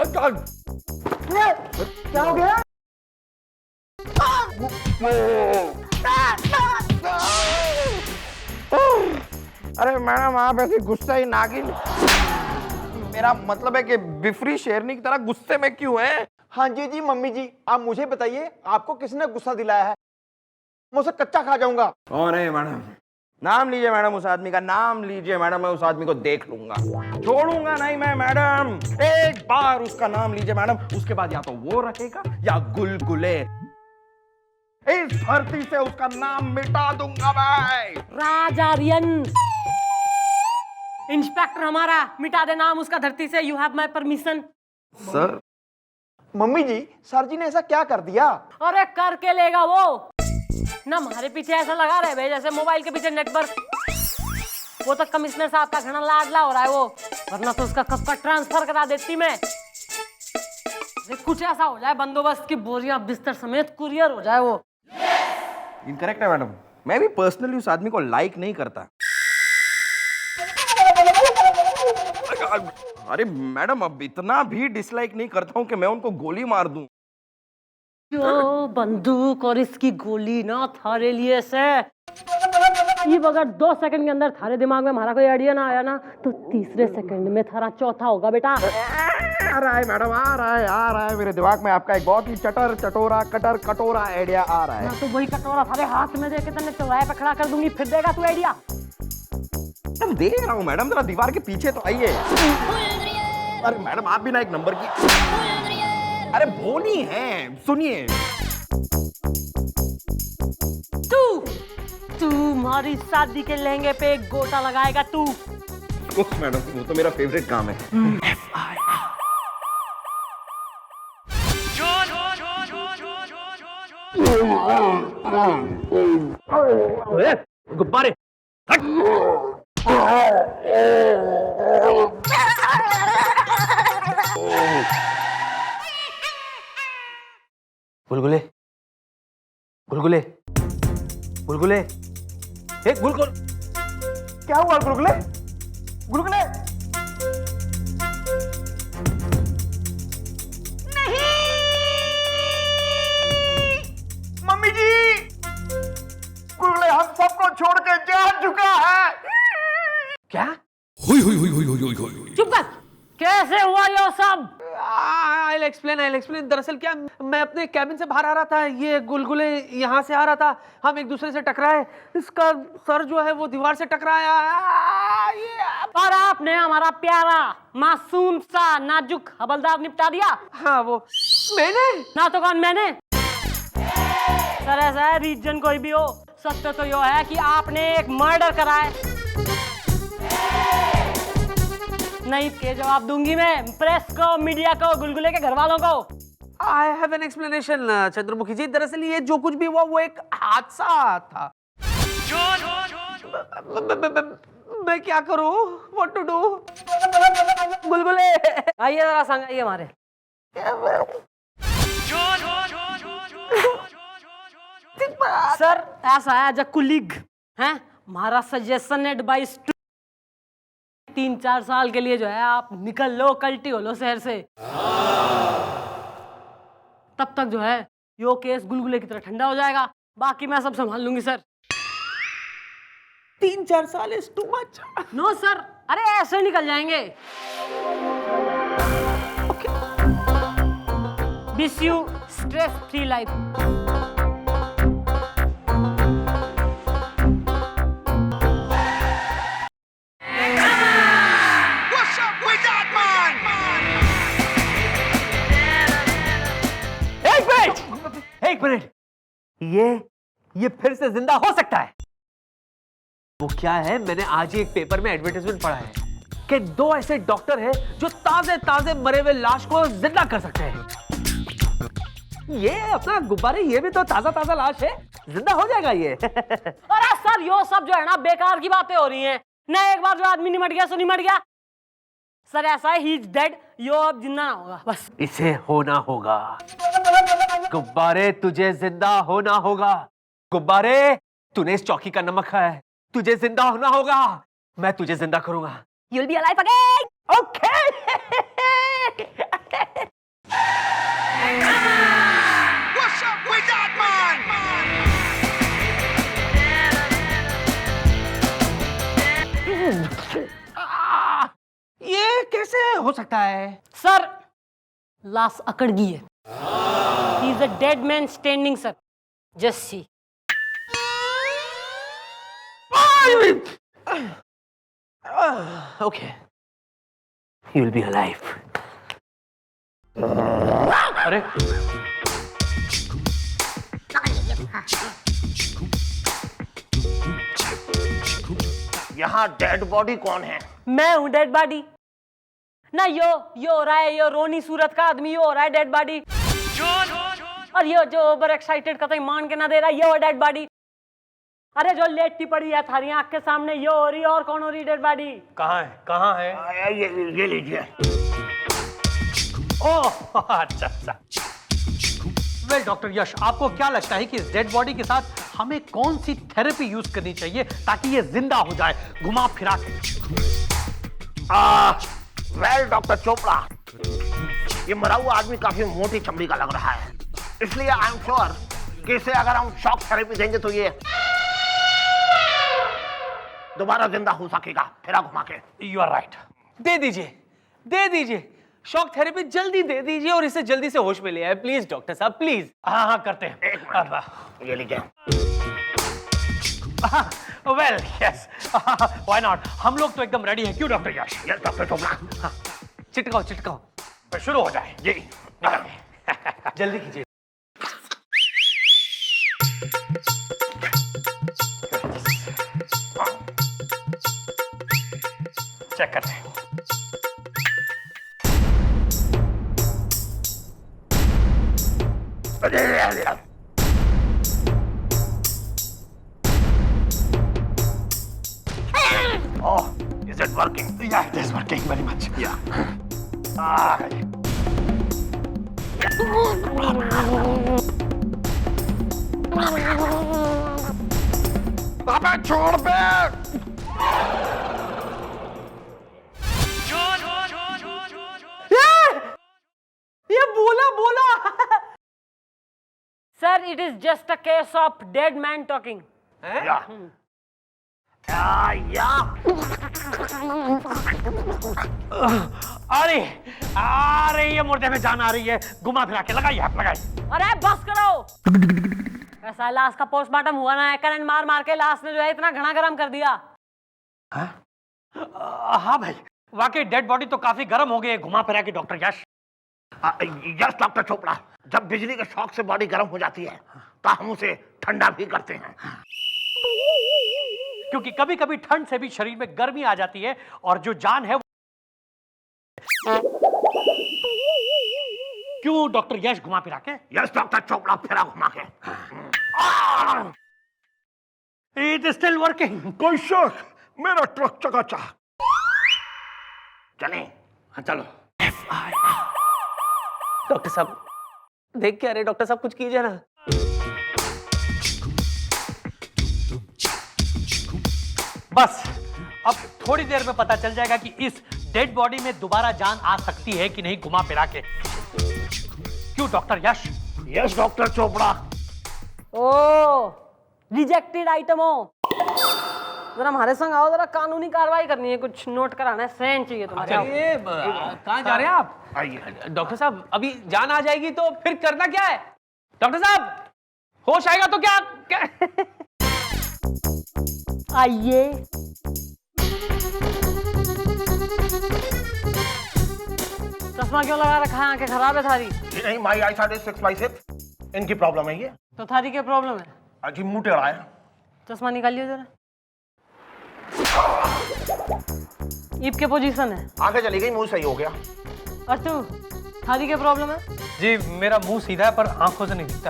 क्या हो गया? अरे मैडम आप ऐसी गुस्सा ही नागिन, मेरा मतलब है कि बिफरी शेरनी की तरह गुस्से में क्यों है? हाँ जी जी मम्मी जी, आप मुझे बताइए आपको किसने गुस्सा दिलाया है? मैं उसे कच्चा खा जाऊंगा। अरे मैडम नाम लीजिए मैडम, उस आदमी का नाम लीजिए मैडम, मैं उस आदमी को देख लूंगा, छोड़ूंगा नहीं मैं मैडम। एक बार उसका नाम लीजिए मैडम, उसके बाद या तो वो रहेगा या गुलगुले। इस धरती से उसका नाम मिटा दूंगा मैं। राजारियन इंस्पेक्टर हमारा, मिटा दे नाम उसका धरती से। You have my permission. Sir mummy ji, sir ji ने ऐसा क्या कर दिया? अरे करके लेगा वो ना, हमारे पीछे ऐसा लगा रहे भाई जैसे मोबाइल के पीछे नेटवर्क। वो तो कमिश्नर साहब का घना लाडला हो रहा है वो, वरना तो उसका कब का ट्रांसफर करा देती मैं। कुछ ऐसा हो जाए बंदोबस्त की बोरियां बिस्तर समेत कुरियर हो जाए वो। इनकरेक्ट है मैडम, मैं भी पर्सनली उस आदमी को लाइक नहीं करता। अरे मैडम अब इतना भी डिसलाइक नहीं करता हूं कि मैं उनको गोली मार दूं। जो बंदूक और इसकी गोली ना थारे लिए से, ये अगर 2 सेकंड के अंदर थारे दिमाग में हमारा कोई आइडिया ना आया ना, तो तीसरे सेकंड में थारा चौथा होगा बेटा। आ रहा है मैडम, आ रहा है मेरे दिमाग में आपका एक बहुत ही चटर चटोरा कटर कटोरा आइडिया आ रहा है। ना तो वही कटोरा थारे हाथ में दे के तन्ने चौराहे पे खड़ा कर दूंगी, फिर देगा तू आइडिया। मैं दे रहा हूँ मैडम, जरा दीवार के पीछे तो आइए। अरे मैडम आप भी ना एक नंबर की, अरे बोली है सुनिए। तू हमारी शादी के लहंगे पे एक गोटा लगाएगा तू। मैडम वो तो मेरा फेवरेट काम है। गुब्बारे गुलगुले गुलगुले गुलगुले, एक गुलगुल। क्या हुआ गुलगुले? गुलगुले नहीं, मम्मी जी, गुलगुले हम सबको छोड़ के जा चुका है। क्या? चुप कर, कैसे हुआ ये सब? I'll explain। दरअसल क्या, मैं अपने कैबिन से बाहर आ रहा था, ये गुलगुले यहाँ से आ रहा था, हम एक दूसरे से टकराए, इसका सर जो है वो दीवार से टकराया। और आपने हमारा प्यारा मासूम सा नाजुक हवलदार निपटा दिया। हाँ वो मैंने ना तो कौन मैंने। सर ऐसा है, रीजन कोई भी हो, सत्य तो यो है कि आपने एक मर्डर करा है। नहीं के जवाब दूंगी मैं प्रेस को, मीडिया को, गुलगुले के घर वालों को। I have an explanation, Chandramukhi जी। दरअसल ये जो कुछ भी हुआ वो एक हादसा था। मैं क्या करूं? What to do? गुलगुले आइए जरा संग आइए हमारे। सर ऐसा है, जब कुलीग हैं, हमारा सजेशन एडवाइस 3-4 साल के लिए जो है आप निकल लो, कल्टी हो लो शहर से। तब तक जो है यो केस गुलगुले की तरह ठंडा हो जाएगा, बाकी मैं सब संभाल लूंगी सर। 3-4 साल is too much। No sir, अरे ऐसे निकल जाएंगे। Wish you stress free life. एक मिनट, ये फिर से जिंदा हो सकता है। वो क्या है, मैंने आज ही एक पेपर में एडवर्टाइजमेंट पढ़ा है कि 2 ऐसे डॉक्टर हैं जो ताजे ताजे मरे हुए लाश को जिंदा कर सकते हैं। ये अपना गुब्बारे, ये भी तो ताजा ताजा लाश है, जिंदा हो जाएगा ये। अरे सर यो सब जो है ना बेकार की बातें हो रही हैं ना। एक बार जो आदमी निमट गया सो निमट गया सर। ऐसा है, ही इज डेड, यो अब जिंदा ना होगा बस। इसे होना होगा गुब्बारे, तुझे जिंदा होना होगा। गुब्बारे, तूने इस चौकी का नमक खाया है, तुझे जिंदा होना होगा। मैं तुझे जिंदा करूंगा। You'll be alive again. Okay। ये कैसे हो सकता है? सर, लाश अकड़ गई है। He is a dead man standing sir. Just see. Okay. He will be alive. अरे यहाँ डेड बॉडी कौन है? मैं हूँ डेड बॉडी ना। यो हो रहा है, यो रोनी सूरत का आदमी, यो हो रहा है डेड बॉडी। और यो जो ओवर एक्साइटेड कतई मान के ना दे रहा है, ये हो डेड बॉडी। अरे जो लेटी पड़ी है थारी आंख के सामने, यो हो रही है। और कौन हो रही डेड बॉडी? कहाँ है? कहाँ है? ये लीजिए। ओह अच्छा अच्छा। वेल डॉक्टर यश, आपको क्या लगता है कि इस डेड बॉडी के साथ हमें कौन सी थेरेपी यूज करनी चाहिए ताकि ये जिंदा हो जाए घुमा फिरा के? वेल डॉक्टर चोपड़ा, ये मरा हुआ आदमी काफी मोटी चमड़ी का लग रहा है, इसलिए आई एम श्योर कि इसे अगर हम शॉक थेरेपी देंगे तो ये दोबारा जिंदा हो सकेगा फिरा घुमा के। You are right. दे दीजिए, दे दीजिए शॉक थेरेपी, जल्दी दे दीजिए और इसे जल्दी से होश में ले आए प्लीज डॉक्टर साहब, प्लीज। हाँ हाँ करते हैं। एक मिनट, ये लीजिए। Well yes, why not. हम लोग तो एकदम रेडी हैं, क्यों doctor Yash? Yes doctor Chopra. चिटकाओ चिटकाओ, शुरू हो जाए जी जल्दी कीजिए। चेक करते हैं। Oh, is it working? Yeah, it is working very much. Yeah. अबे छोड़ बे। ये बोला बोला। Sir, it is just a case of dead man talking. Yeah. अरे अरे ये मुर्दे में जान आ रही है, घुमा फिरा के लगाइए, आप लगाइए। अरे बस करो। ऐसा लाश का पोस्टमार्टम हुआ ना है, करंट मार मार के लाश ने जो है इतना घना गरम कर दिया। हाँ भाई, वाकई डेड बॉडी तो काफी गर्म हो गई है घुमा फिरा के doctor Yash. Yes doctor Chopra, जब बिजली के शॉक से बॉडी गर्म हो जाती है तो हम उसे ठंडा भी करते हैं, क्योंकि कभी कभी ठंड से भी शरीर में गर्मी आ जाती है और जो जान है क्यों डॉक्टर यश घुमा फिरा के? यस डॉक्टर चोपड़ा, फिरा घुमा के। It is still working. कोई शक, मेरा ट्रक चकाचक। चलें? हाँ चलो। डॉक्टर साहब देख क्या रहे? डॉक्टर साहब कुछ कीजिए ना। बस अब थोड़ी देर में पता चल जाएगा कि इस डेड बॉडी में दोबारा जान आ सकती है कि नहीं घुमा फिरा के। क्यों doctor Yash? Yes doctor Chopra. ओ, रिजेक्टेड आइटम हो। जरा हमारे संग आओ, जरा कानूनी कार्रवाई करनी है, कुछ नोट कराना है, साइन चाहिए तुम्हारे। चलिए, कहाँ जा रहे हैं आप? आइए। डॉक्टर साहब अभी जान आ जाएगी तो फिर करना क्या है? डॉक्टर साहब होश आएगा तो क्या? आइए। चश्मा क्यों लगा रखा है? आंखें खराब है थारी? ये नहीं, माई आई साइड इज 6/6, इनकी प्रॉब्लम है ये। तो थारी क्या प्रॉब्लम है? आज मुंह टेढ़ा है। चश्मा निकालिए जरा। ईप के पोजीशन है। आंखें चली गई, मुंह सही हो गया। और तू, थारी क्या प्रॉब्लम है? जी मेरा मुंह सीधा है पर आंखों से नहीं दिखता।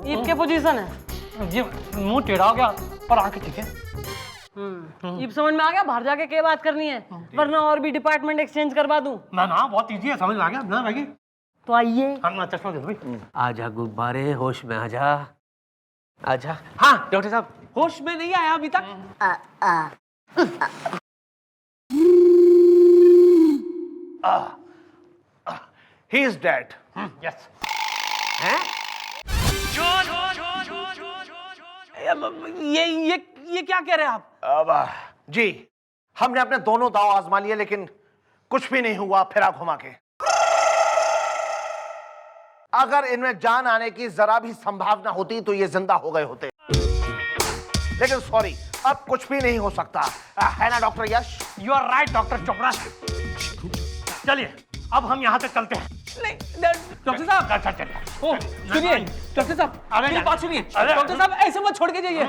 ईप के पोजीशन है। जी मुंह टेढ़ा हो गया पर आंखें ठीक है। ईप समझ में आ गया? बाहर जाके क्या बात करनी है, वरना और भी डिपार्टमेंट एक्सचेंज करवा दूं। ना ना बहुत इजी है, समझ में आ गया ना भाई। तो आइए। हाँ चश्मा दे दो भाई। आजा गुब्बारे, होश में आजा, आजा। हाँ डॉक्टर साहब होश में नहीं आया अभी तक। He is dead. यस। हैं? ये क्या कह रहे हैं आप? अब जी, हमने अपने दोनों दांव आजमा लिए लेकिन कुछ भी नहीं हुआ फिरा घुमा के। अगर इनमें जान आने की जरा भी संभावना होती तो ये जिंदा हो गए होते, लेकिन सॉरी, अब कुछ भी नहीं हो सकता, है ना doctor Yash? You are right doctor Chopra. चलिए अब हम यहां से चलते हैं। नहीं डॉक्टर साहब, ओ सुनिए डॉक्टर साहब, मेरी बात सुनिए। डॉक्टर साहब ऐसे मत छोड़ के जाइए।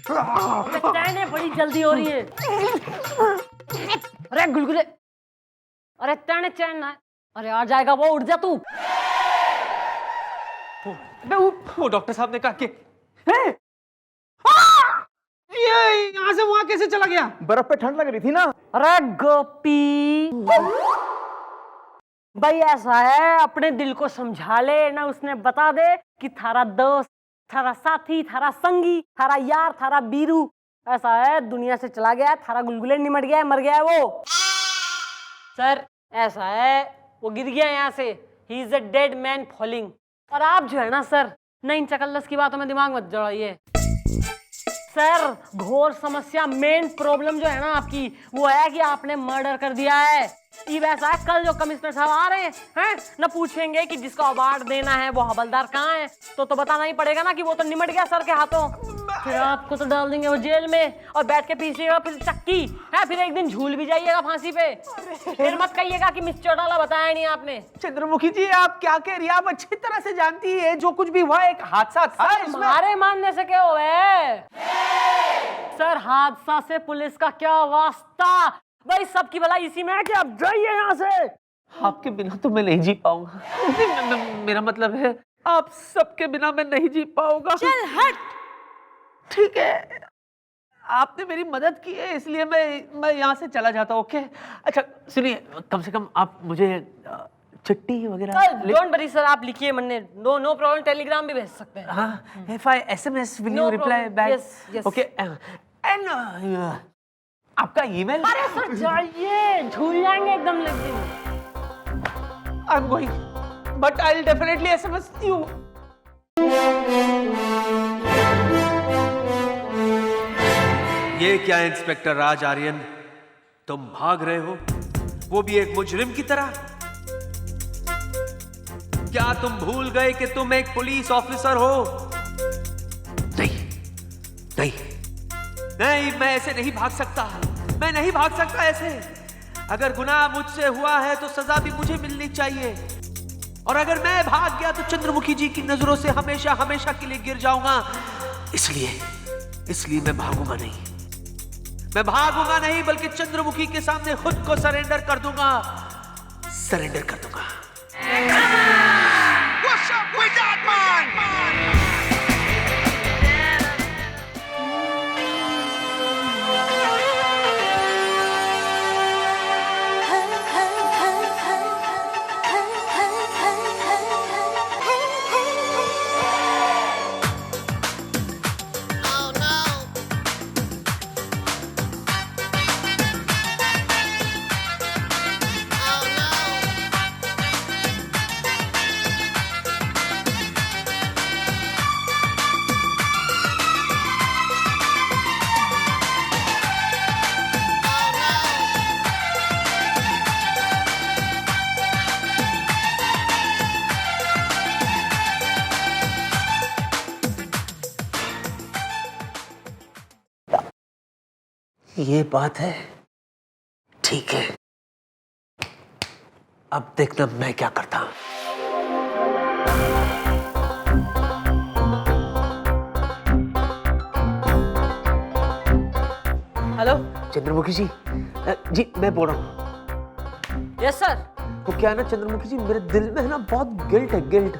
चैन है, बड़ी जल्दी हो रही है। अरे गुलगुले, अरे चैन ना, अरे आ जाएगा वो, उठ जा तू। वो डॉक्टर साहब ने कहा कि ये यहाँ से वहां कैसे चला गया? बर्फ पे ठंड लग रही थी ना। अरे गोपी भाई, ऐसा है, अपने दिल को समझा ले ना, उसने बता दे कि थारा दोस्त, थारा साथी, थारा संगी, थारा यार, थारा बीरू ऐसा है, दुनिया से चला गया, थारा गुलगुले निमट गया है, मर गया है वो। सर ऐसा है, वो गिर गया यहाँ से, he is a dead man falling. और आप जो है ना सर, नई चकल्लस की बातों में दिमाग मत जड़ाइए सर। घोर समस्या, मेन प्रॉब्लम जो है ना आपकी, वो है कि आपने मर्डर कर दिया है। ये वैसा है, कल जो कमिश्नर साहब आ रहे हैं न, पूछेंगे कि जिसको अवार्ड देना है वो हवलदार कहाँ है, तो बताना ही पड़ेगा ना कि वो तो निमट गया सर के हाथों। फिर आपको तो डाल देंगे वो जेल में और बैठ के पीसिएगा फिर चक्की है, फिर एक दिन झूल भी जाइएगा फांसी पे। फिर मत कहिएगा कि मिस चौटाला बताया नहीं आपने। चंद्रमुखी जी आप क्या कह रही है? आप अच्छी तरह से जानती है जो कुछ भी हुआ एक हादसा था। हमारे मानने से क्या हुआ है सर? हादसा से पुलिस का क्या वास्ता? भाई सबकी भलाई इसी में है कि आप जाइए यहाँ से। आपके बिना तो मैं नहीं जी पाऊंगा। मेरा मतलब है आप सबके बिना मैं नहीं जी पाऊंगा। चल हट। ठीक है, आपने मेरी मदद की है इसलिए मैं यहाँ से चला जाता हूँ। ओके अच्छा सुनिए, कम से कम आप मुझे चिट्ठी वगैरह डोंट वरी सर, आप लिखिए, मन्ने नो प्रॉब्लम, टेलीग्राम भी भेज सकते हैं। हाँ, if I SMS will you reply back? Yes. Okay, and आपका ईमेल? अरे सर जाइए, झूल जाएंगे एकदम। लेकिन I'm going, but I'll definitely SMS you. ये क्या इंस्पेक्टर राज आर्यन, तुम भाग रहे हो, वो भी एक मुजरिम की तरह? क्या तुम भूल गए कि तुम एक पुलिस ऑफिसर हो? नहीं नहीं नहीं, मैं ऐसे नहीं भाग सकता, मैं नहीं भाग सकता ऐसे। अगर गुनाह मुझसे हुआ है तो सजा भी मुझे मिलनी चाहिए, और अगर मैं भाग गया तो चंद्रमुखी जी की नजरों से हमेशा हमेशा के लिए गिर जाऊंगा। इसलिए मैं भागूंगा नहीं, मैं भागूंगा नहीं, बल्कि चंद्रमुखी के सामने खुद को सरेंडर कर दूंगा। What's up with that man? ये बात है, ठीक है, अब देखना मैं क्या करता हूं। हेलो चंद्रमुखी जी, जी मैं बोल रहा हूँ। Yes sir. वो क्या है ना चंद्रमुखी जी, मेरे दिल में है ना बहुत गिल्ट है, गिल्ट।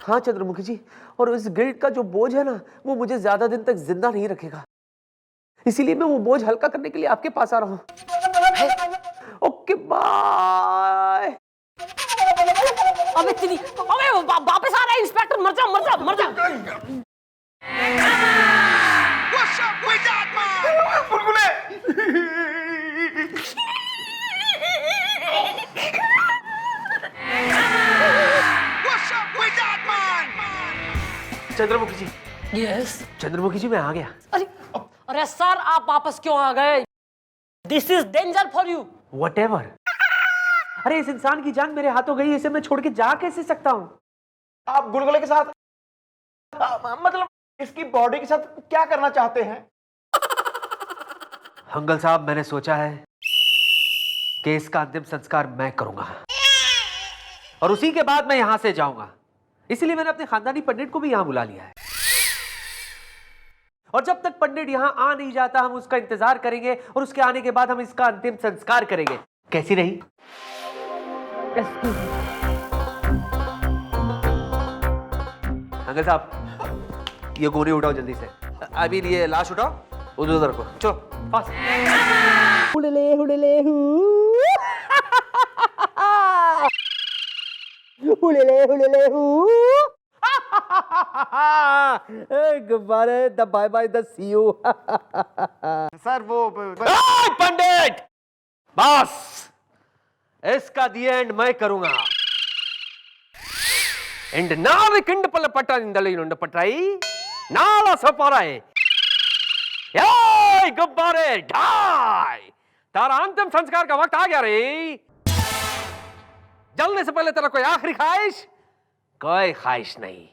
हाँ चंद्रमुखी जी, और इस गिल्ट का जो बोझ है ना, वो मुझे ज्यादा दिन तक जिंदा नहीं रखेगा, इसीलिए मैं वो बोझ हल्का करने के लिए आपके पास आ रहा हूँ। Okay bye. अबे तेरी, अबे वापस आ रहा है इंस्पेक्टर, मर जा। What's up with that man? What's up with that man? Chandramukhi ji, yes. Chandramukhi ji मैं आ गया। अरे अरे सर, आप वापस क्यों आ गए? This is danger for you. Whatever. अरे इस इंसान की जान मेरे हाथों गई, इसे मैं छोड़ के जा कैसे सकता हूँ? आप गुलगुले के साथ मतलब इसकी बॉडी के साथ क्या करना चाहते हैं? अंकल साहब, मैंने सोचा है कि इसका अंतिम संस्कार मैं करूंगा और उसी के बाद मैं यहां से जाऊंगा। इसलिए मैंने अपने खानदानी पंडित को भी यहां बुला लिया है। और जब तक पंडित यहां आ नहीं जाता, हम उसका इंतजार करेंगे और उसके आने के बाद हम इसका अंतिम संस्कार करेंगे। कैसी रही? अंकल साहब, ये गोरी उठाओ जल्दी से। अभी ये लाश उठाओ, उधर को चलो फास्ट। हुडले हुडले हु हुडले हुडले हु। गुब्बारे द bye bye the see you. Sir वो पंडित, बस इसका दी एंड मैं करूंगा। एंड नावे किंड पल पट्टा निंदले नुंड पट्टाई नाला सपाराए। ये गुब्बारे ढाई, तारा अंतिम संस्कार का वक्त आ गया रे। जलने से पहले तेरा कोई आखिरी ख्वाहिश? कोई ख्वाहिश नहीं।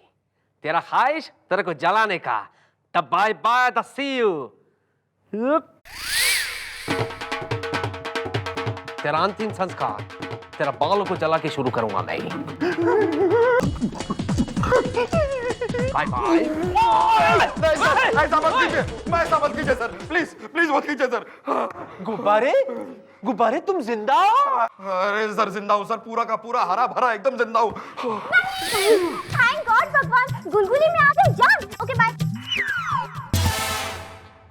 तेरा ख्वाहिश तेरे को जलाने का। तब bye bye the see you. तेरा अंतिम संस्कार तेरा बालों को जला के शुरू करूंगा मैं। Bye bye. ऐसा मत कीजिए सर, प्लीज प्लीज मत कीजिए सर। गुब्बारे, गुब्बारे तुम जिंदा? अरे सर जिंदा हूँ सर, पूरा का पूरा हरा भरा एकदम जिंदा हूँ। थैंक गॉड भगवान, गुलगुली में आ गई जान। Okay bye.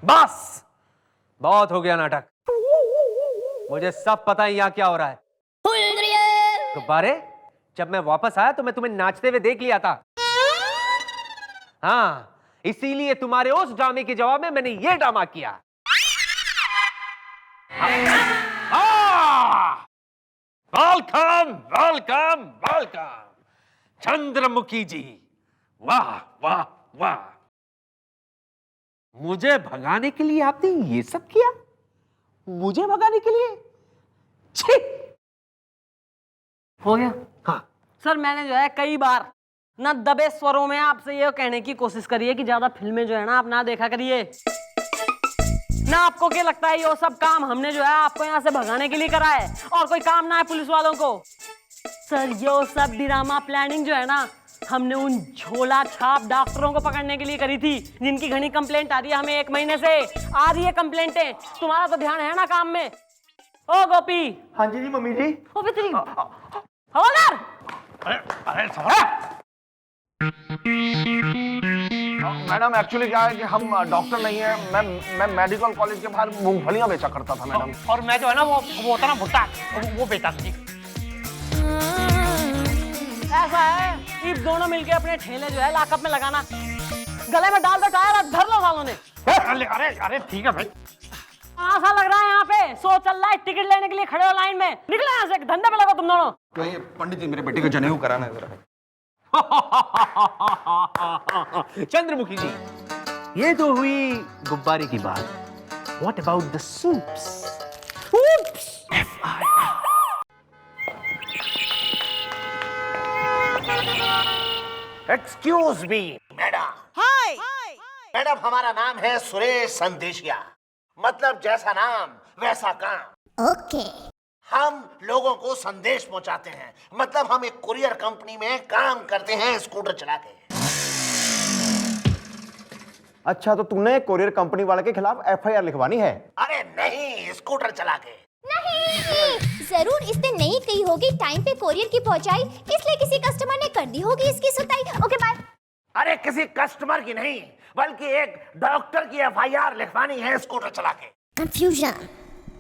बस बहुत हो गया नाटक, मुझे सब पता है यहाँ क्या हो रहा है। गुब्बारे, जब मैं वापस आया तो मैं तुम्हें नाचते हुए देख लिया था। हाँ, इसीलिए तुम्हारे उस ड्रामे के जवाब में मैंने ये ड्रामा किया। वेलकम वेलकम वेलकम चंद्रमुखी जी। वाह वाह वाह, मुझे भगाने के लिए आपने ये सब किया? मुझे भगाने के लिए? छी! हो गया। हाँ, सर मैंने जो है कई बार ना दबे स्वरों में आपसे ये कहने की कोशिश करी है कि ज्यादा फिल्में जो है ना आप ना देखा करिए। ना आपको क्या लगता है ये सब काम हमने जो है आपको यहाँ से भगाने के लिए करा है और कोई काम ना है पुलिस वालों को? सर ये सब ड्रामा प्लानिंग जो है ना हमने उन झोला छाप डॉक्टरों को पकड़ने के लिए करी थी जिनकी घनी कंप्लेंट आ रही है हमें 1 महीने से। आ रही है कंप्लेंटें, तुम्हारा तो ध्यान है ना काम में। ओ गोपी। हाँ जी मम्मी जी। ओ बेतरी हवलदार। मैडम एक्चुअली क्या है कि हम डॉक्टर नहीं है। मैं मेडिकल कॉलेज के बाहर मूंगफलियां बेचा करता था मैडम। और मैं जो है ना वो होता ना भुट्टा वो बेचा थी। ऐसा है कि दोनों मिलके अपने ठेले जो है लॉकअप में लगाना, गले में डाल दो टायर और धर लो सालों ने। अरे अरे ठीक है भाई। ऐसा लग रहा है यहाँ पे सो चल रहा है, टिकट लेने के लिए खड़े हो लाइन में। निकलो यहाँ से, धंधे पे लगो तुम दोनों। तो ये पंडित जी मेरे बेटे को जनेऊ कराना है जरा। चंद्रमुखी जी, ये तो हुई गुब्बारे की बात। What about the soups? Excuse me madam. Hi madam हमारा नाम है सुरेश संदेशिया, मतलब जैसा नाम वैसा काम। ओके। हम लोगों को संदेश पहुंचाते हैं, मतलब हम एक कुरियर कंपनी में काम करते हैं स्कूटर चला के। अच्छा, तो तूने कोरियर कंपनी वाले के खिलाफ FIR लिखवानी है? अरे नहीं, स्कूटर चला के। नहीं, जरूर इसने नहीं कही होगी टाइम पे कोरियर की पहुंचाई, इसलिए किसी कस्टमर ने कर दी होगी इसकी सुताई। Okay bye. अरे किसी कस्टमर की नहीं, बल्कि एक डॉक्टर की FIR लिखवानी है स्कूटर चला के। कंफ्यूजन।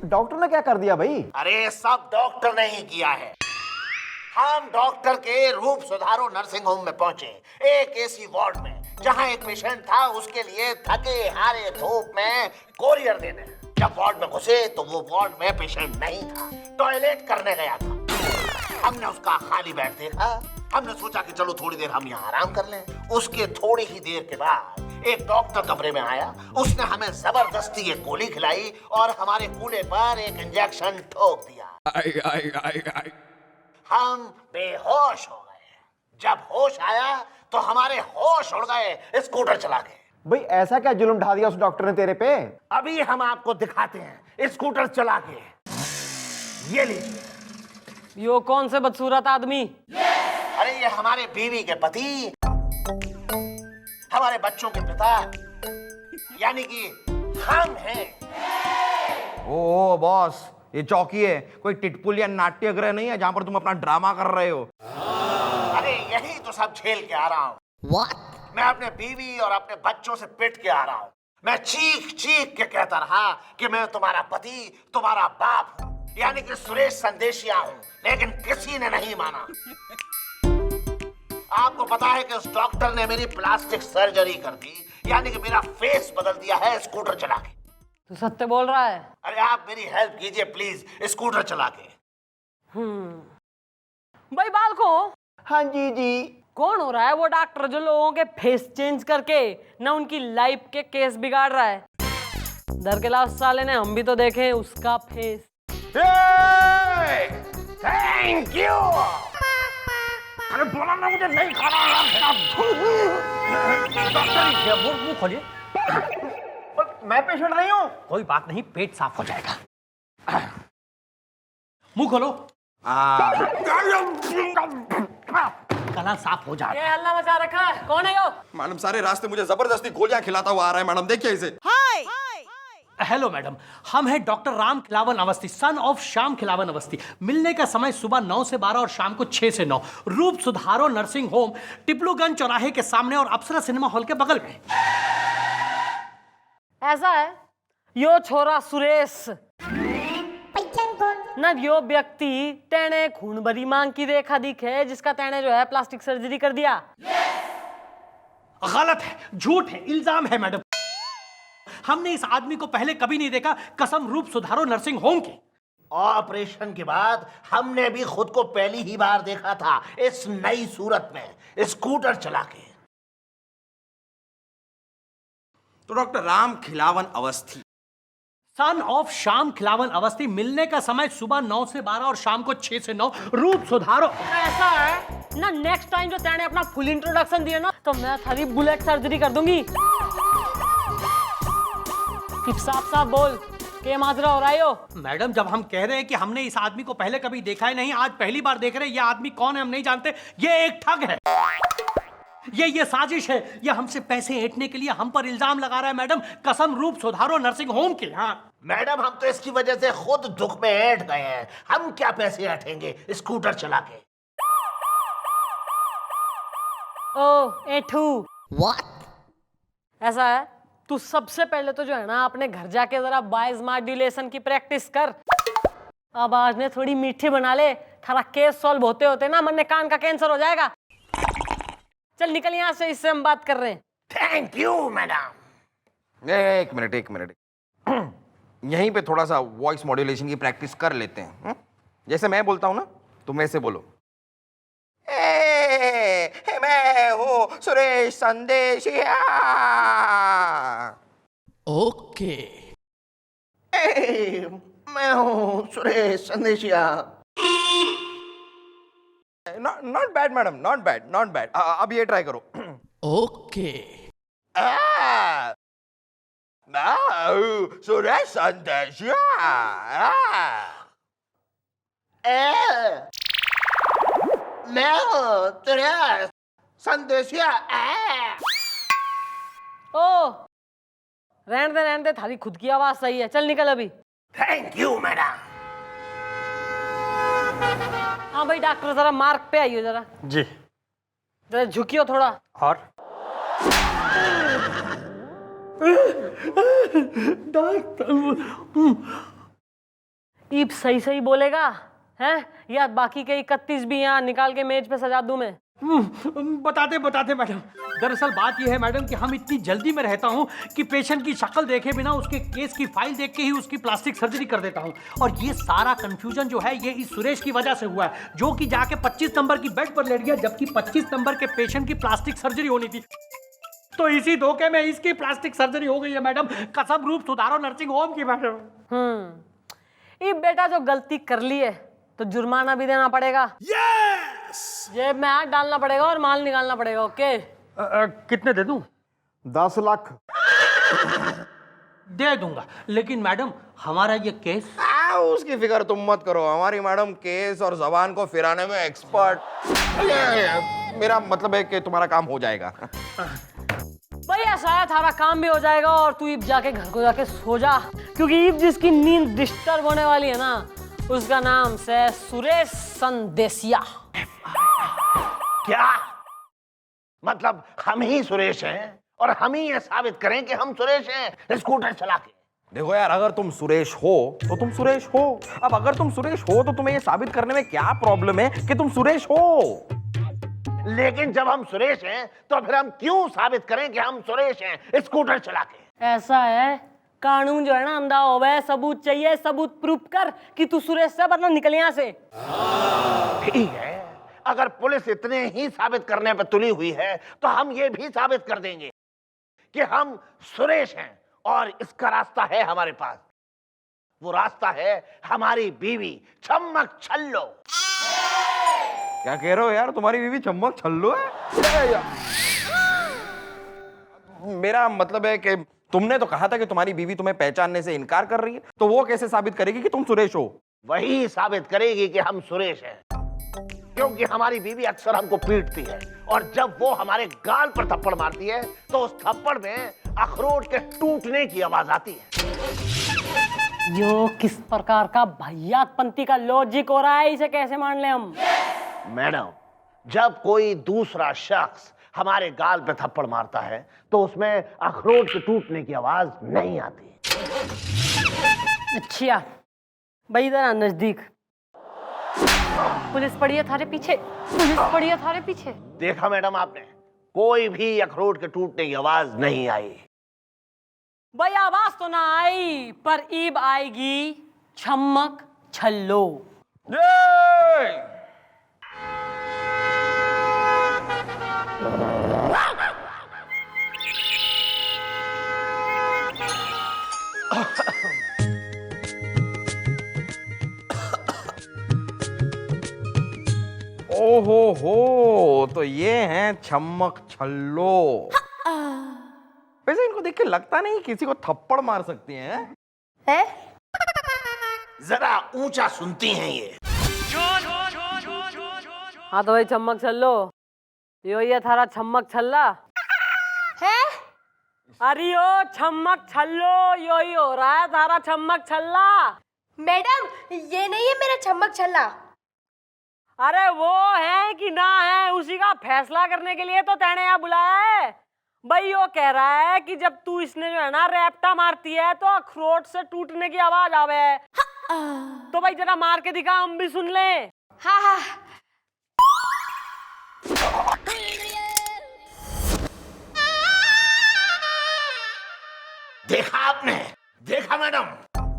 डॉक्टर ने क्या कर दिया भाई? अरे सब डॉक्टर ने ही किया है। हम डॉक्टर के रूप सुधारो नर्सिंग होम में पहुंचे, एक AC वार्ड में, जहां एक पेशेंट था, उसके लिए थके हारे धूप में कोरियर देने। जब वार्ड में घुसे तो वो वार्ड में पेशेंट नहीं था, टॉयलेट करने गया था। हमने उसका खाली बेड देखा, हमने सोचा कि चलो थोड़ी देर हम यहाँ आराम कर लें। उसके थोड़ी ही देर के बाद एक डॉक्टर कमरे में आया। उसने हमें जबरदस्ती एक गोली खिलाई और हमारे कूल्हे पर एक इंजेक्शन ठोक दिया। हम बेहोश हो गए। जब होश आया तो हमारे होश उड़ गए स्कूटर चला के। भाई ऐसा क्या जुल्म ढा दिया उस डॉक्टर ने तेरे पे? अभी हम आपको दिखाते हैं स्कूटर चला के। ये लीजिए। यो कौन से बदसूरत आदमी? अरे ये हमारे बीवी के पति, हमारे बच्चों के पिता, यानी कि हम हैं। ओ बॉस, ये चौकी है, कोई टिटपुल या नाट्यगृह नहीं है जहां पर तुम अपना ड्रामा कर रहे हो। अरे यही तो सब झेल के आ रहा हूँ। मैं अपने बीवी और अपने बच्चों से पिट के आ रहा हूँ। मैं चीख चीख के कहता रहा कि मैं तुम्हारा पति, तुम्हारा बाप हूँ, यानी कि सुरेश संदेशिया हूँ, लेकिन किसी ने नहीं माना। आपको पता है कि उस डॉक्टर ने मेरी प्लास्टिक सर्जरी कर दी, यानी कि मेरा फेस बदल दिया है स्कूटर चला के। तू सत्य बोल रहा है? अरे आप मेरी हेल्प कीजिए प्लीज स्कूटर चला के। भाई बाल को हाँ जी। कौन हो रहा है वो डॉक्टर जो लोगों के फेस चेंज करके ना उनकी लाइफ के केस बिगाड़ रहा है? डर के लास्ट साले ने हम भी तो देखे उसका फेस। Thank you. अरे बोला ना मुझे नहीं खाना। मुंह खोलिए। मैं पेशेंट नहीं हूँ। कोई बात नहीं, पेट साफ हो जाएगा। मुंह खोलो। गला साफ हो जाएगा। ये हल्ला मचा रखा है, कौन है यो? मैडम सारे रास्ते मुझे जबरदस्ती गोलियां खिलाता हुआ आ रहा है। मैडम देखिए इसे। हेलो मैडम, हम हैं doctor Ram Khilawan Awasthi, son of Shyam Khilawan Awasthi. मिलने का समय सुबह 9 से 12 और शाम को 6 से 9। रूप सुधारो नर्सिंग होम, टिपलूगंज चौराहे के सामने और अप्सरा सिनेमा हॉल के बगल में। ऐसा है, यो छोरा सुरेश न यो व्यक्ति तेने खून भरी मांग की रेखा दिखे, जिसका तेने जो है प्लास्टिक सर्जरी कर दिया। गलत है, झूठ है, इल्जाम है मैडम। हमने इस आदमी को पहले कभी नहीं देखा, कसम रूप सुधारो नर्सिंग होम की। ऑपरेशन के बाद हमने भी खुद को पहली ही बार देखा था इस नई सूरत में स्कूटर चला के। तो doctor Ram Khilawan Awasthi, son of Shyam Khilawan Awasthi. मिलने का समय सुबह 9 से 12 और शाम को 6 से 9। रूप सुधारो। ऐसा है ना, नेक्स्ट टाइम जो तेने अपना फुल इंट्रोडक्शन दिया ना, तो मैं थारी बुलेट सर्जरी कर दूंगी। साफ साफ बोल के माजरा हो रहा है यो? मैडम जब हम कह रहे हैं कि हमने इस आदमी को पहले कभी देखा ही नहीं, आज पहली बार देख रहे हैं, ये आदमी कौन है हम नहीं जानते, ये एक ठग है, ये साजिश है, ये हमसे पैसे ऐंठने के लिए हम पर इल्जाम लगा रहा है मैडम, कसम रूप सुधारो नर्सिंग होम की। हाँ मैडम हम तो इसकी वजह से खुद दुख में ऐंठ गए हैं। हम क्या पैसे ऐंठेंगे स्कूटर चला के। ओ एठू व्हाट? ऐसा है, तू सबसे पहले तो जो है ना अपने घर जाके जरा बाइज मॉड्यूलेशन की प्रैक्टिस कर। आवाज ने थोड़ी मीठी बना ले, थारा केस सॉल्व होते होते ना मन में कान का कैंसर हो जाएगा। चल निकल यहाँ से, इससे हम बात कर रहे हैं। Thank you madam. एक मिनट यहीं पे थोड़ा सा वॉइस मॉड्यूलेशन की प्रैक्टिस कर लेते हैं। जैसे मैं बोलता हूं ना, तुम ऐसे बोलो। मैं हूँ सुरेश संदेशिया। ओके। मैं हूँ Suresh Sandeshiya. Not bad madam, not bad. अब ये ट्राई करो। ओके। सुरेश संदेशिया। मैं हूँ सुरेश संदेशिया। ओ रहने दे, थारी खुद की आवाज सही है। चल निकल अभी। Thank you madam. हाँ भाई डॉक्टर जरा मार्क पे आइयो जरा। जी। जरा झुकियो थोड़ा। और ईप सही बोलेगा हैं, या बाकी के 31 भी यहाँ निकाल के मेज पे सजा दूं मैं? बताते बताते मैडम, दरअसल बात यह है मैडम कि हम इतनी जल्दी में रहता हूँ कि पेशेंट की शक्ल देखे बिना उसके केस की फाइल देख के ही उसकी प्लास्टिक सर्जरी कर देता हूँ। और ये सारा कंफ्यूजन जो है ये इस सुरेश की वजह से हुआ है, जो कि जाके 25 नंबर की बेड पर लेट गया, जबकि 25 नंबर के पेशेंट की प्लास्टिक सर्जरी होनी थी। तो इसी धोखे में इसकी प्लास्टिक सर्जरी हो गई है मैडम, कसम रूप सुधारो नर्सिंग होम की मैडम। ये बेटा जो गलती कर ली है तो जुर्माना भी देना पड़ेगा। जेब में हाथ डालना पड़ेगा और माल निकालना पड़ेगा। ओके कितने दे दूं? 10 लाख दे दूंगा, लेकिन मैडम हमारा ये केस। उसकी फिक्र तुम मत करो, हमारी मैडम केस और जबान को फिराने में एक्सपर्ट। मेरा मतलब है कि तुम्हारा काम हो जाएगा। भैया शायद थारा काम भी हो जाएगा और तू ईब जाके घर को जाके सो जा, क्योंकि ईब जिसकी नींद डिस्टर्ब होने वाली है ना, उसका नाम से सुरेश संदेशिया। क्या मतलब हम ही सुरेश हैं और हम ही ये साबित करें कि हम सुरेश हैं स्कूटर चला के? देखो यार, अगर तुम सुरेश हो तो तुम सुरेश हो। अब अगर तुम सुरेश हो तो तुम्हें ये साबित करने में क्या प्रॉब्लम है कि तुम सुरेश हो? लेकिन जब हम सुरेश हैं तो फिर हम क्यों साबित करें कि हम सुरेश हैं स्कूटर चला के? ऐसा है, कानून जो है ना अंधा हो गया, सबूत चाहिए, सबूत प्रूफ कर कि तू सुरेश से, वरना निकल यहाँ से। ठीक है, अगर पुलिस इतने ही साबित करने पर तुली हुई है तो हम ये भी साबित कर देंगे कि हम सुरेश हैं और इसका रास्ता है हमारे पास। वो रास्ता है हमारी बीवी छम्मक छल्लो। क्या कह रहे हो यार, तुम्हारी बीवी चम्मक छल्लो है? मेरा मतलब है कि तुमने तो कहा था कि तुम्हारी बीवी तुम्हें पहचानने से इनकार कर रही है, तो वो कैसे साबित करेगी कि तुम सुरेश हो? वही साबित करेगी कि हम सुरेश हैं, क्योंकि हमारी बीवी अक्सर हमको पीटती है और जब वो हमारे गाल पर थप्पड़ मारती है तो उस थप्पड़ में अखरोट के टूटने की आवाज आती है। यो किस प्रकार का भैयातपंथी का लॉजिक हो रहा है, इसे कैसे मान ले हम? मैडम, जब कोई दूसरा शख्स हमारे गाल पे थप्पड़ मारता है तो उसमें अखरोट के टूटने की आवाज नहीं आती। अच्छा भाई, इधर आ नजदीक। पुलिस पड़ी है थारे पीछे, पुलिस पड़ी है थारे पीछे। देखा मैडम आपने, कोई भी अखरोट के टूटने की आवाज नहीं आई। भाई आवाज तो ना आई, पर ईब आएगी छम्मक छल्लो। ओहो हो, तो ये हैं छम्मक छल्लो। वैसे इनको देख के लगता नहीं किसी को थप्पड़ मार सकती हैं। है? जरा ऊंचा सुनती हैं ये। हाँ तो भाई छम्मक छल्लो, यो ये थारा छम्मक छल्ला है? अरे यो छम्मक छल्लो, यो ही हो रहा है थारा छम्मक छल्ला। मैडम, ये नहीं है मेरा छम्मक छल्ला। अरे वो है कि ना है, उसी का फैसला करने के लिए तो तेने यहाँ बुलाया है। भाई वो कह रहा है कि जब तू इसने जो है ना रैप्टा मारती है तो अखरोट से टूटने की आवाज आवे है। तो भाई जरा मार के दिखा, हम भी सुन ले। हाँ हाँ। देखा आपने? देखा मैडम,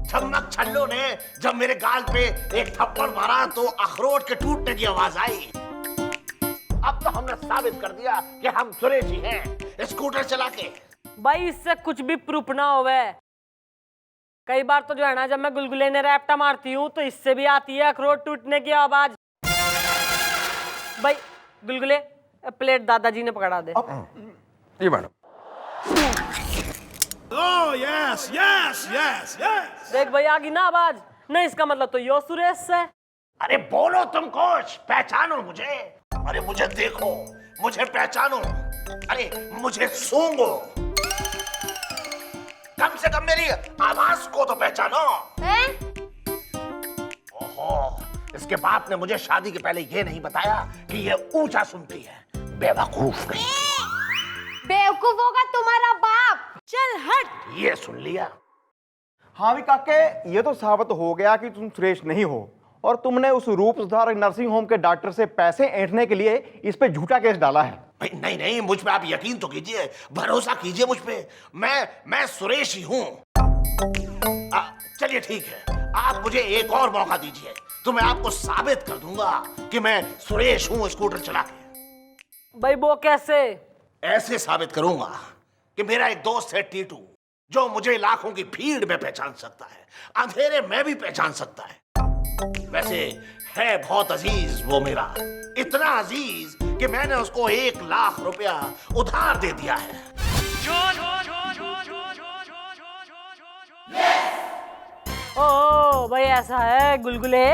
छम्मक छल्लो ने जब मेरे गाल पे एक थप्पड़ मारा तो अखरोट के टूटने की आवाज आई। अब तो हमने साबित कर दिया कि हम सुरेश ही हैं स्कूटर चला के। भाई इससे कुछ भी प्रूफ ना होवे। कई बार तो जो है ना, जब मैं गुलगुले ने रैप्टा मारती हूँ तो इससे भी आती है अखरोट टूटने की आवाज। भाई गुलगुले प्लेट दादाजी ने पकड़ा दे। जी madam. Oh, yes, yes, yes, yes. देख भाई आ गई ना आवाज, नहीं इसका मतलब तो यो सुरेश से। अरे बोलो तुम कुछ, पहचानो मुझे। अरे मुझे देखो, मुझे पहचानो, अरे मुझे सूंघो, कम से कम मेरी आवाज को तो पहचानो। हैं? ओहो, इसके बाप ने मुझे शादी के पहले ये नहीं बताया कि ये ऊंचा सुनती है। बेवकूफ कहीं। बेवकूफ होगा तुम्हारा बाप। चल हट। ये सुन लिया। हाँ भी काके, ये तो साबित हो गया कि तुम सुरेश नहीं हो और तुमने उस रूप सुधार नर्सिंग होम के डॉक्टर से पैसे ऐंठने के लिए इस पे झूठा केस डाला है। भाई नहीं नहीं, मुझ पे आप यकीन तो कीजिए, भरोसा कीजिए मुझ पे। मैं सुरेश ही हूँ। चलिए ठीक है, आप मुझे एक और मौका दीजिए तो मैं आपको साबित कर दूंगा कि मैं सुरेश हूँ स्कूटर चला के। भाई वो कैसे? ऐसे साबित करूंगा कि मेरा एक दोस्त है टीटू, जो मुझे लाखों की भीड़ में पहचान सकता है, अंधेरे में भी पहचान सकता है। वैसे है बहुत अजीज वो मेरा, इतना अजीज कि मैंने उसको 1 लाख रुपया उधार दे दिया है। ओ भाई ऐसा है गुलगुले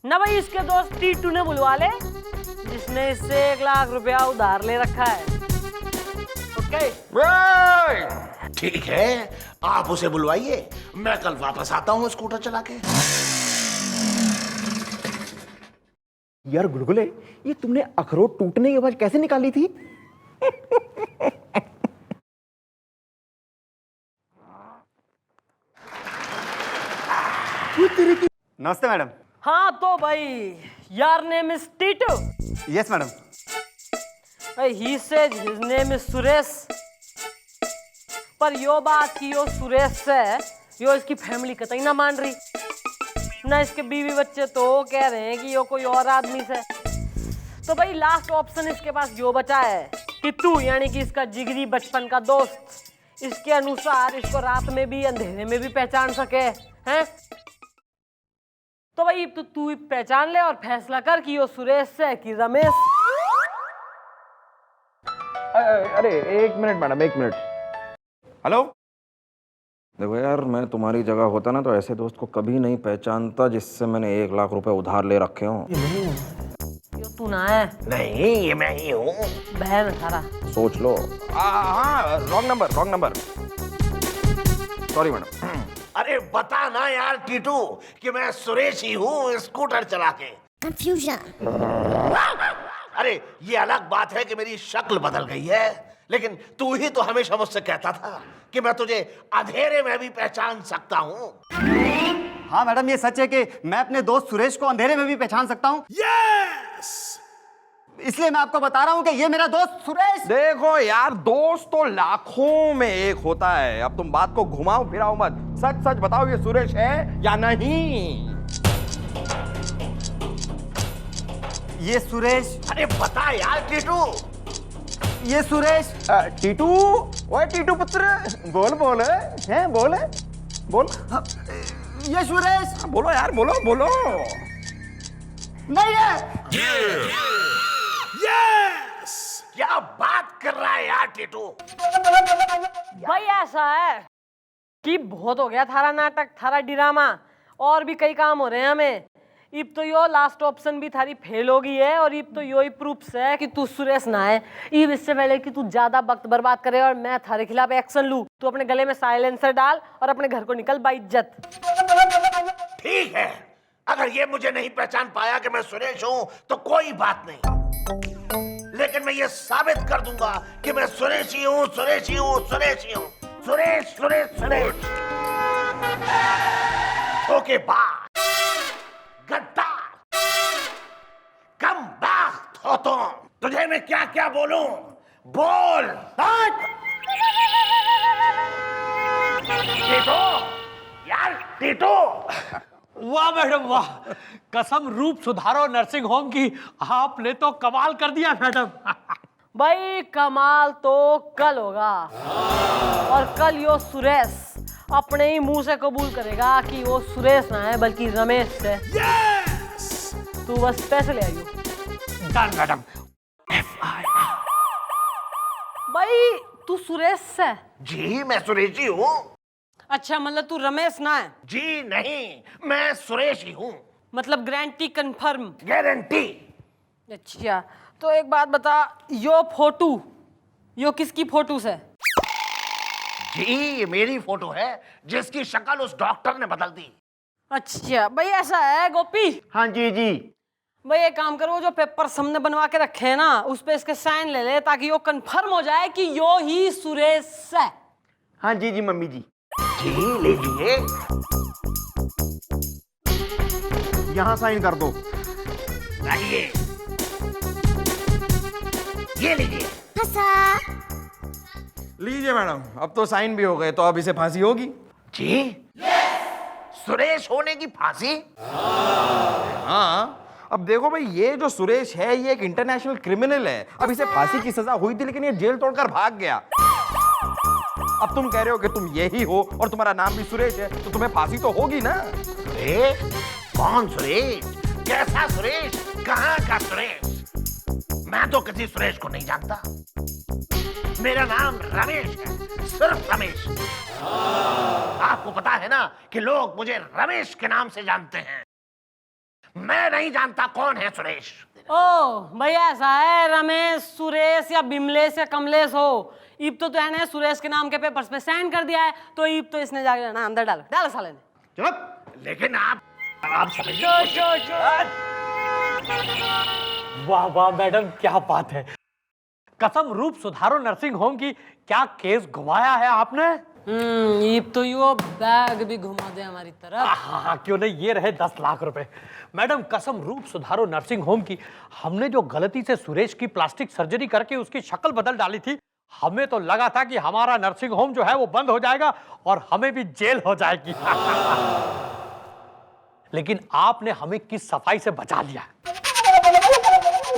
ना भाई, इसके दोस्त टीटू ने बुलवा ले, जिसने इससे 1 लाख रुपया उधार ले रखा है। ओके ठीक है, आप उसे बुलवाइए, मैं कल वापस आता हूँ स्कूटर चला के। यार गुलगुले, ये तुमने अखरोट टूटने की आवाज कैसे निकाली थी? नमस्ते मैडम। हाँ तो भाई, यार name is Titu. Yes madam. He said his name is Suresh. पर यो बात की यो सुरेश से यो इसकी फैमिली कतई ना मान रही, ना इसके बीवी बच्चे तो कह रहे हैं कि यो कोई और आदमी से। तो भाई लास्ट ऑप्शन इसके पास यो बचा है कि तू, यानी कि इसका जिगरी बचपन का दोस्त, इसके अनुसार इसको रात में भी अंधेरे में भी पहचान सके हैं। तो भाई तो तू पहचान ले और फैसला कर कि यो सुरेश है कि रमेश। अरे 1 मिनट मैडम, 1 मिनट। हेलो, देखो यार, मैं तुम्हारी जगह होता ना तो ऐसे दोस्त को कभी नहीं पहचानता जिससे मैंने 1 लाख रुपए उधार ले रखे हो। यो तू ना है? नहीं, ये मैं ही हूँ। बहन थारा सोच लो। हाँ, रॉन्ग नंबर। Sorry madam. अरे बता ना यार टीटू कि मैं सुरेश ही हूँ स्कूटर चला के। कंफ्यूजन। अरे ये अलग बात है कि मेरी शक्ल बदल गई है, लेकिन तू ही तो हमेशा मुझसे कहता था कि मैं तुझे अंधेरे में भी पहचान सकता हूँ। हाँ मैडम, ये सच है कि मैं अपने दोस्त सुरेश को अंधेरे में भी पहचान सकता हूँ। Yes! इसलिए मैं आपको बता रहा हूँ कि ये मेरा दोस्त सुरेश। देखो यार, दोस्त तो लाखों में एक होता है। अब तुम बात को घुमाओ फिराओ मत, सच सच बताओ ये सुरेश है या नहीं? ये सुरेश। अरे बता यार टीटू। ये सुरेश। टीटू, ओए टीटू पुत्र, बोल बोल। ये सुरेश। बोलो यार, बोलो। नहीं है। Yes! क्या बात कर रहा है यार टीटू? भाई ऐसा है कि बहुत हो गया थारा नाटक, थारा ड्रामा, और भी कई काम हो रहे हैं हमें। इब तो यो लास्ट ऑप्शन भी थारी फेल हो गई है, और इब तो यो ही प्रूफ है कि तू सुरेश ना है। इब इससे पहले कि तू ज्यादा वक्त बर्बाद करे और मैं थारे खिलाफ एक्शन लूं, तू अपने गले में साइलेंसर डाल और अपने घर को निकल बाइज्जत। ठीक है, अगर ये मुझे नहीं पहचान पाया कि मैं सुरेश हूं तो कोई बात नहीं, लेकिन मैं ये साबित कर दूंगा कि मैं सुरेश ही हूं। सुरेश। ओके बाय गद्दार, कम बैक हो तुझे मैं क्या क्या बोलूं, बोल। टीटू। वाह मैडम वाह, कसम रूप सुधारो नर्सिंग होम की, आपने तो कमाल कर दिया मैडम। भाई कमाल तो कल होगा, और कल यो सुरेश अपने ही मुंह से कबूल करेगा कि वो सुरेश ना है बल्कि रमेश है। Yes! तू बस पैसे ले आइयो। Done madam. भाई तू सुरेश है? जी मैं सुरेश ही हूँ। अच्छा, मतलब तू रमेश ना है? जी नहीं, मैं सुरेश ही हूँ। मतलब गारंटी कंफर्म? गारंटी। अच्छा तो एक बात बता, यो फोटो यो किसकी फोटो है? जी ये मेरी फोटो है, जिसकी शक्ल उस डॉक्टर ने बदल दी। अच्छा भाई ऐसा है गोपी? हाँ जी। भाई एक काम करो, जो पेपर हमने बनवा के रखे हैं ना, उस पे इसके साइन ले ले, ताकि यो कंफर्म हो जाए कि यो ही सुरेश है। हाँ जी मम्मी जी। जी लीजिए। यहाँ साइन कर दो। आइए, ये लीजिए। लीजिए मैडम, अब तो साइन भी हो गए, तो अब इसे फांसी होगी। जी? सुरेश होने की फांसी? हाँ, अब देखो भाई, ये जो सुरेश है ये एक इंटरनेशनल क्रिमिनल है। अब इसे फांसी की सजा हुई थी, लेकिन ये जेल तोड़कर भाग गया। अब तुम कह रहे हो कि तुम यही हो और तुम्हारा नाम भी सुरेश है, तो तुम्हें फांसी तो होगी ना। कौन सुरेश? कैसा सुरेश? कहाँ का सुरेश? मैं तो किसी सुरेश को नहीं जानता। मेरा नाम रमेश है, सिर्फ रमेश। आपको पता है ना कि लोग मुझे रमेश के नाम से जानते हैं। मैं नहीं जानता कौन है सुरेश। ओ भैया, ऐसा है, रमेश, सुरेश या बिमलेश या कमलेश हो, इब तो ने सुरेश के नाम के पेपर्स पे साइन कर दिया है, तो इब तो इसने जाके ना अंदर डाल साले ने। चुप। लेकिन आप समझिए। वाह वाह मैडम, क्या बात है। कसम रूप सुधारो नर्सिंग होम की, क्या केस घुमाया है आपने। इब तो यो बैग भी घुमा दे हमारी तरफ। हाँ, क्यों नहीं, ये रहे 10 लाख रुपए। मैडम कसम रूप सुधारो नर्सिंग होम की, हमने जो गलती से सुरेश की प्लास्टिक सर्जरी करके उसकी शक्ल बदल डाली थी, हमें तो लगा था कि हमारा नर्सिंग होम जो है वो बंद हो जाएगा और हमें भी जेल हो जाएगी। लेकिन आपने हमें किस सफाई से बचा लिया।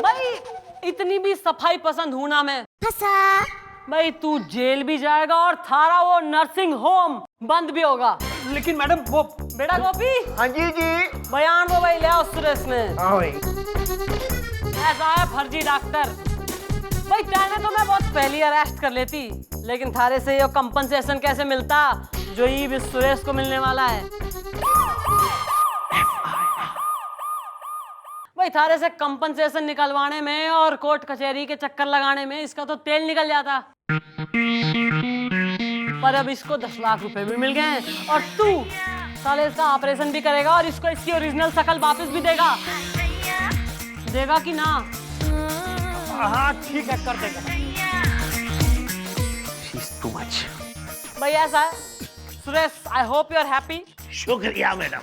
भाई इतनी भी सफाई पसंद हूं ना मैं। भाई तू जेल भी जाएगा और थारा वो नर्सिंग होम बंद भी होगा। लेकिन मैडम वो बेटा गोपी। हाँ जी। बयान दो भाई, ले आओ सुरेश में। हाँ भाई। ऐसा है फर्जी डॉक्टर। भाई कहने तो मैं बहुत पहले अरेस्ट कर लेती, लेकिन थारे से ये कंपनसेशन कैसे मिलता जो ये सुरेश को मिलने वाला है। भाई थारे से कंपनसेशन निकलवाने में और कोर्ट कचहरी के चक्कर लगाने में इसका तो तेल निकल जाता। पर अब इसको 10 लाख रुपए भी मिल गए हैं और तू साले इसका ऑपरेशन भी करेगा और इसको इसकी ओरिजिनल शकल वापस भी देगा कि ना। हाँ ठीक है, कर देगा। She's too much. भाई ऐसा है Suresh, I hope you are happy. शुक्रिया मैडम,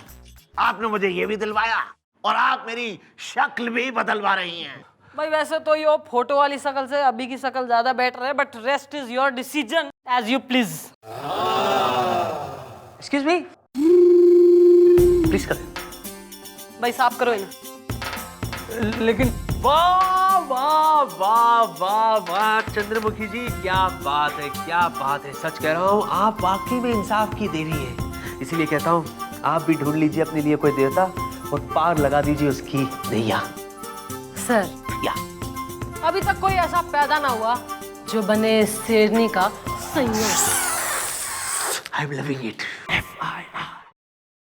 आपने मुझे ये भी दिलवाया और आप मेरी शक्ल भी बदलवा रही हैं। भाई वैसे तो ये फोटो वाली शक्ल से अभी की शक्ल ज्यादा बेटर है, but rest is your decision, as you please. Excuse me? Please कर। भाई साफ करो इन्हें। लेकिन वाह वाह वाह वाह वाह चंद्रमुखी जी, क्या बात है, क्या बात है। सच कह रहा हूँ, आप वाकई में इंसाफ की देवी है। इसीलिए कहता हूँ, आप भी ढूंढ लीजिए अपने लिए कोई देवता और पार लगा दीजिए उसकी नैया। सर या अभी तक कोई ऐसा पैदा ना हुआ जो बने शेरनी का संयोग। I am loving it.